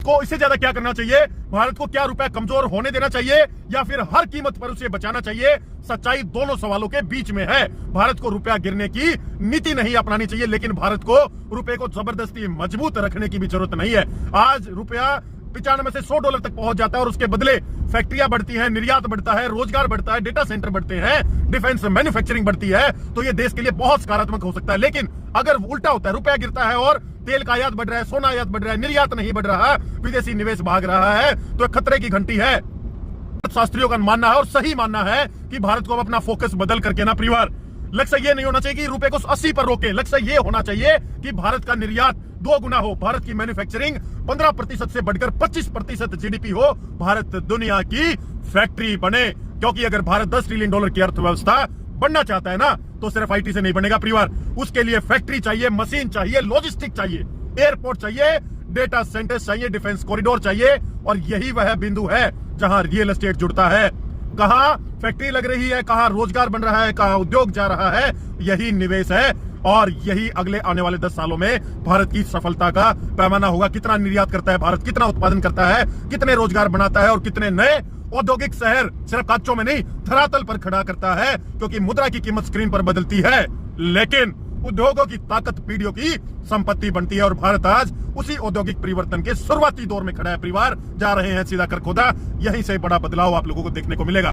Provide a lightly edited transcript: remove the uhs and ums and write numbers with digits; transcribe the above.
को इससे ज्यादा क्या करना चाहिए? भारत को क्या रुपया कमजोर होने देना चाहिए या फिर हर कीमत पर उसे बचाना चाहिए? सच्चाई दोनों सवालों के बीच में है। भारत को रुपया गिरने की नीति नहीं अपनानी चाहिए, लेकिन भारत को रुपए को जबरदस्ती मजबूत रखने की भी जरूरत नहीं है। आज रुपया 95 से $100 तक पहुंच जाता है और उसके बदले फैक्ट्रियां बढ़ती हैं, निर्यात बढ़ता है, रोजगार बढ़ता है, डेटा सेंटर बढ़ते हैं, डिफेंस मैन्युफैक्चरिंग बढ़ती है, तो ये देश के लिए बहुत सकारात्मक हो सकता है। लेकिन अगर उल्टा होता है, रुपया गिरता है और तेल का आयात बढ़ रहा है, सोना आयात बढ़ रहा है, निर्यात नहीं बढ़ रहा, विदेशी निवेश भाग रहा है, तो खतरे की घंटी है। शास्त्रियों का मानना है और सही मानना है कि भारत को अपना फोकस बदल करके ना परिवार, लक्ष्य ये नहीं होना चाहिए कि रुपए को 80 पर रोके। लक्ष्य ये होना चाहिए कि भारत का निर्यात 2 गुना हो, भारत की मैन्युफैक्चरिंग 15% से बढ़कर 25% जीडीपी हो, भारत दुनिया की फैक्ट्री बने। क्योंकि अगर भारत $10 ट्रिलियन की अर्थव्यवस्था बनना चाहता है ना, तो सिर्फ आईटी से नहीं बनेगा परिवार। उसके लिए फैक्ट्री चाहिए, मशीन चाहिए, लॉजिस्टिक चाहिए, एयरपोर्ट चाहिए, डेटा सेंटर चाहिए, डिफेंस कॉरिडोर चाहिए। और यही वह बिंदु है जहां रियल एस्टेट जुड़ता है। कहां फैक्ट्री लग रही है, कहां रोजगार बन रहा है, कहां उद्योग जा रहा है, यही निवेश है। और यही अगले आने वाले 10 सालों में भारत की सफलता का पैमाना होगा। कितना निर्यात करता है भारत, कितना उत्पादन करता है, कितने रोजगार बनाता है और कितने नए औद्योगिक शहर सिर्फ कागजों में नहीं धरातल पर खड़ा करता है। क्योंकि मुद्रा की कीमत स्क्रीन पर बदलती है, लेकिन उद्योगों की ताकत पीढ़ियों की संपत्ति बनती है। और भारत आज उसी औद्योगिक परिवर्तन के शुरुआती दौर में खड़ा है। परिवार जा रहे हैं सीधा कर खोदा, यहीं से बड़ा बदलाव आप लोगों को देखने को मिलेगा।